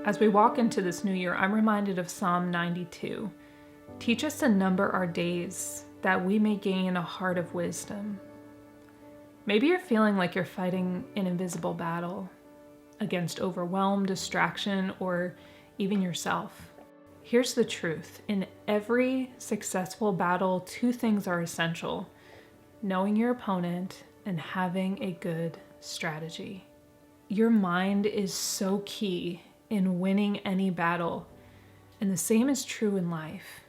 As we walk into this new year, I'm reminded of Psalm 92. Teach us to number our days, that we may gain a heart of wisdom. Maybe you're feeling like you're fighting an invisible battle against overwhelm, distraction, or even yourself. Here's the truth. In every successful battle, two things are essential: knowing your opponent and having a good strategy. Your mind is so key in winning any battle, and the same is true in life.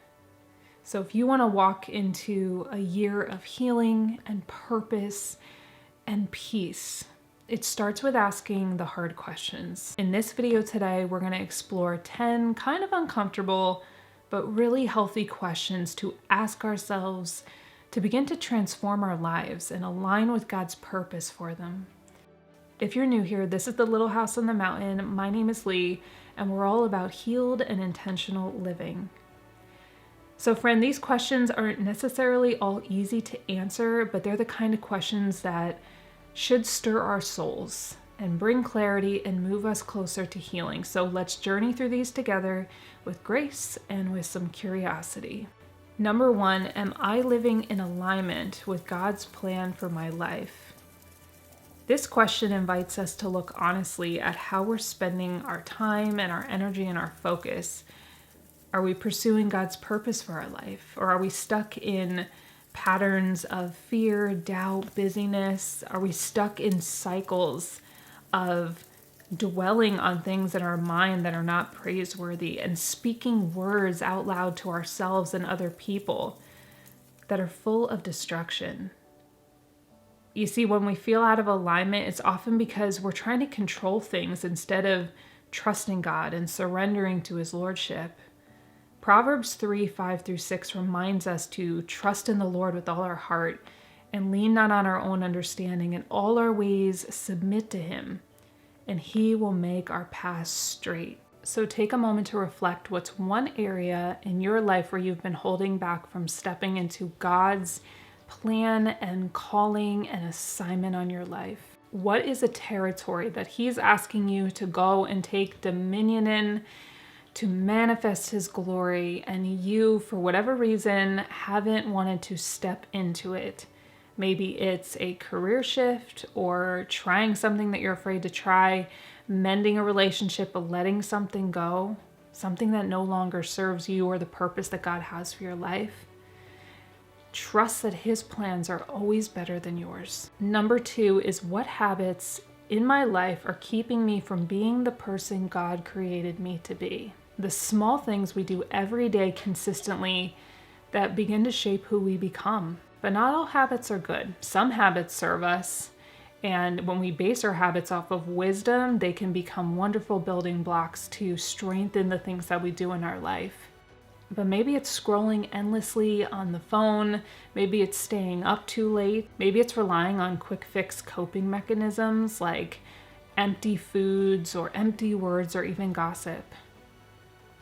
So if you want to walk into a year of healing and purpose and peace, it starts with asking the hard questions. In this video today, we're going to explore 10 kind of uncomfortable but really healthy questions to ask ourselves to begin to transform our lives and align with God's purpose for them. If you're new here, this is the Little House on the Mountain. My name is Lee, and we're all about healed and intentional living. So friend, these questions aren't necessarily all easy to answer, but they're the kind of questions that should stir our souls and bring clarity and move us closer to healing. So let's journey through these together with grace and with some curiosity. Number 1, am I living in alignment with God's plan for my life? This question invites us to look honestly at how we're spending our time and our energy and our focus. Are we pursuing God's purpose for our life? Or are we stuck in patterns of fear, doubt, busyness? Are we stuck in cycles of dwelling on things in our mind that are not praiseworthy and speaking words out loud to ourselves and other people that are full of destruction? You see, when we feel out of alignment, it's often because we're trying to control things instead of trusting God and surrendering to His Lordship. Proverbs 3:5-6 reminds us to trust in the Lord with all our heart and lean not on our own understanding. In all our ways submit to Him, and He will make our paths straight. So take a moment to reflect. What's one area in your life where you've been holding back from stepping into God's plan and calling and assignment on your life? What is a territory that He's asking you to go and take dominion in, to manifest His glory, and you, for whatever reason, haven't wanted to step into it? Maybe it's a career shift, or trying something that you're afraid to try, mending a relationship, but letting something go, something that no longer serves you or the purpose that God has for your life. Trust that His plans are always better than yours. Number 2 is, what habits in my life are keeping me from being the person God created me to be? The small things we do every day consistently that begin to shape who we become. But not all habits are good. Some habits serve us, and when we base our habits off of wisdom, they can become wonderful building blocks to strengthen the things that we do in our life. But maybe it's scrolling endlessly on the phone, maybe it's staying up too late, maybe it's relying on quick fix coping mechanisms like empty foods or empty words or even gossip.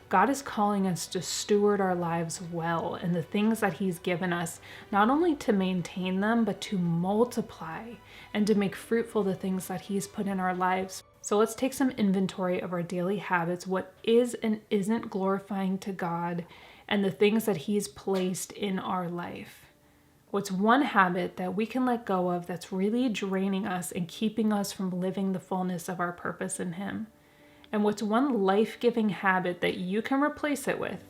God is calling us to steward our lives well and the things that He's given us, not only to maintain them, but to multiply and to make fruitful the things that He's put in our lives. So let's take some inventory of our daily habits, what is and isn't glorifying to God, and the things that He's placed in our life. What's one habit that we can let go of that's really draining us and keeping us from living the fullness of our purpose in Him? And what's one life-giving habit that you can replace it with?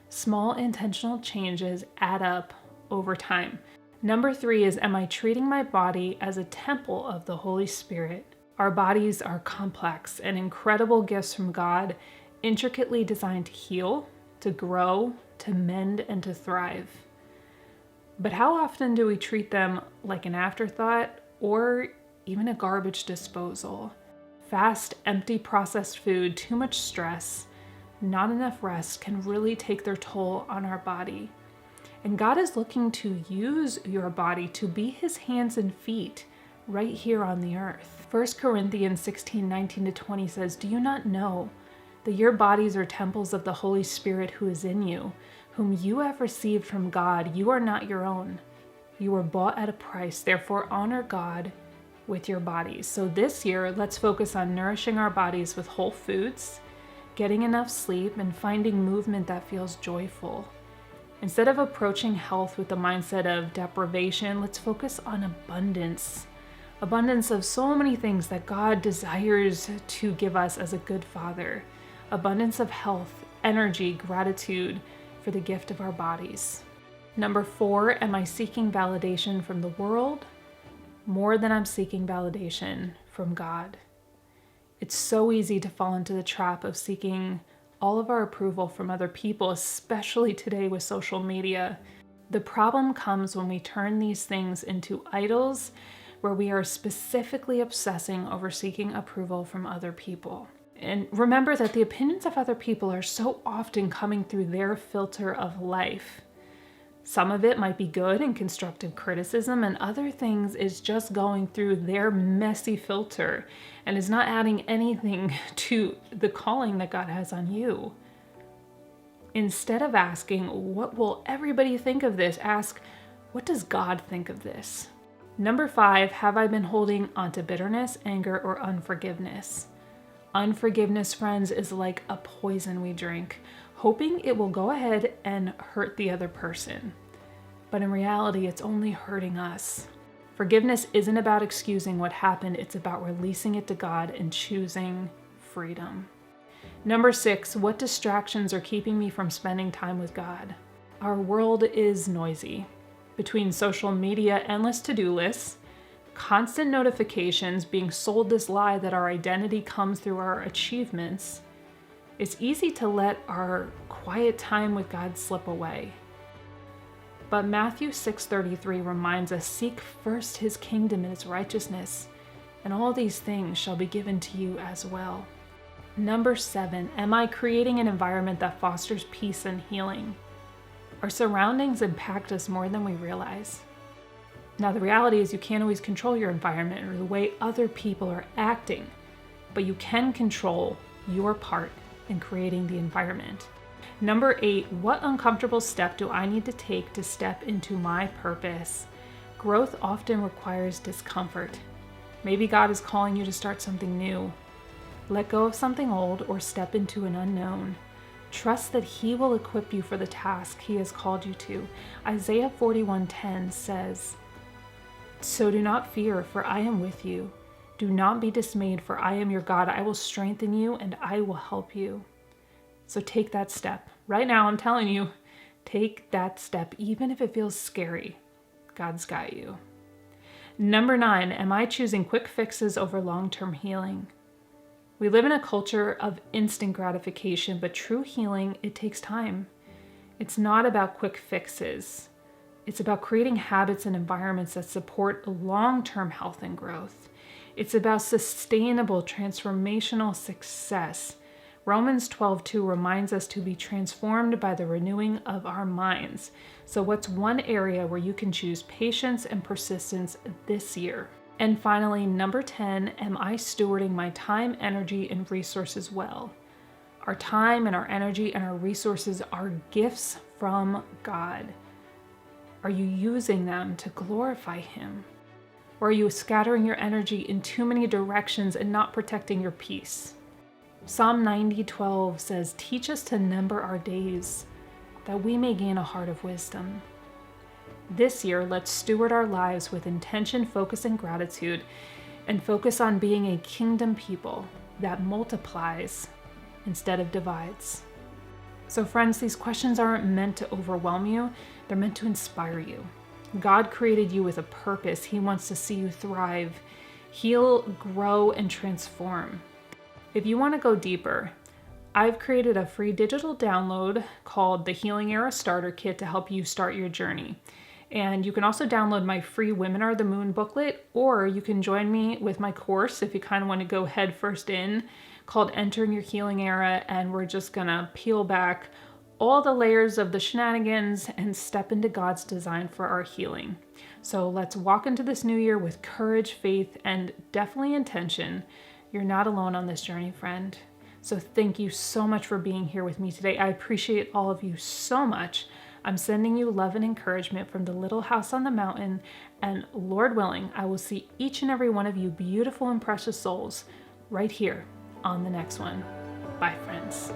Small intentional changes add up over time. Number 3 is, am I treating my body as a temple of the Holy Spirit? Our bodies are complex and incredible gifts from God, intricately designed to heal, to grow, to mend, and to thrive. But how often do we treat them like an afterthought or even a garbage disposal? Fast, empty, processed food, too much stress, not enough rest can really take their toll on our body. And God is looking to use your body to be His hands and feet right here on the earth. 1 Corinthians 16:19-20 says, do you not know that your bodies are temples of the Holy Spirit who is in you, whom you have received from God? You are not your own. You were bought at a price. Therefore, honor God with your bodies. So this year, let's focus on nourishing our bodies with whole foods, getting enough sleep, and finding movement that feels joyful. Instead of approaching health with the mindset of deprivation, let's focus on abundance. Abundance of so many things that God desires to give us as a good father. Abundance of health, energy, gratitude for the gift of our bodies. Number 4, am I seeking validation from the world more than I'm seeking validation from God? It's so easy to fall into the trap of seeking all of our approval from other people, especially today with social media. The problem comes when we turn these things into idols, where we are specifically obsessing over seeking approval from other people. And remember that the opinions of other people are so often coming through their filter of life. Some of it might be good and constructive criticism, and other things is just going through their messy filter and is not adding anything to the calling that God has on you. Instead of asking, what will everybody think of this? Ask, what does God think of this? Number 5, have I been holding onto bitterness, anger, or unforgiveness? Unforgiveness, friends, is like a poison we drink, hoping it will go ahead and hurt the other person. But in reality, it's only hurting us. Forgiveness isn't about excusing what happened, it's about releasing it to God and choosing freedom. Number 6, what distractions are keeping me from spending time with God? Our world is noisy. Between social media, endless to-do lists, constant notifications, being sold this lie that our identity comes through our achievements, it's easy to let our quiet time with God slip away. But Matthew 6:33 reminds us, seek first his kingdom and his righteousness, and all these things shall be given to you as well. Number 7, am I creating an environment that fosters peace and healing? Our surroundings impact us more than we realize. Now, the reality is you can't always control your environment or the way other people are acting, but you can control your part in creating the environment. Number 8, what uncomfortable step do I need to take to step into my purpose? Growth often requires discomfort. Maybe God is calling you to start something new. Let go of something old or step into an unknown. Trust that he will equip you for the task he has called you to. Isaiah 41:10 says, so do not fear, for I am with you. Do not be dismayed, for I am your God. I will strengthen you and I will help you. So take that step. Right now, I'm telling you, take that step, even if it feels scary. God's got you. Number 9, am I choosing quick fixes over long-term healing? We live in a culture of instant gratification, but true healing, it takes time. It's not about quick fixes. It's about creating habits and environments that support long-term health and growth. It's about sustainable, transformational success. Romans 12:2 reminds us to be transformed by the renewing of our minds. So what's one area where you can choose patience and persistence this year? And finally, number 10, am I stewarding my time, energy, and resources well? Our time and our energy and our resources are gifts from God. Are you using them to glorify him? Or are you scattering your energy in too many directions and not protecting your peace? Psalm 90:12 says, teach us to number our days, that we may gain a heart of wisdom. This year, let's steward our lives with intention, focus, and gratitude, and focus on being a kingdom people that multiplies instead of divides. So friends, these questions aren't meant to overwhelm you. They're meant to inspire you. God created you with a purpose. He wants to see you thrive, heal, grow, and transform. If you want to go deeper, I've created a free digital download called the Healing Era Starter Kit to help you start your journey. And you can also download my free Women Are the Moon booklet, or you can join me with my course if you kind of want to go head first in, called Entering Your Healing Era, and we're just gonna peel back all the layers of the shenanigans and step into God's design for our healing. So let's walk into this new year with courage, faith, and definitely intention. You're not alone on this journey, friend. So thank you so much for being here with me today. I appreciate all of you so much. I'm sending you love and encouragement from the little house on the mountain, and Lord willing, I will see each and every one of you beautiful and precious souls right here on the next one. Bye, friends.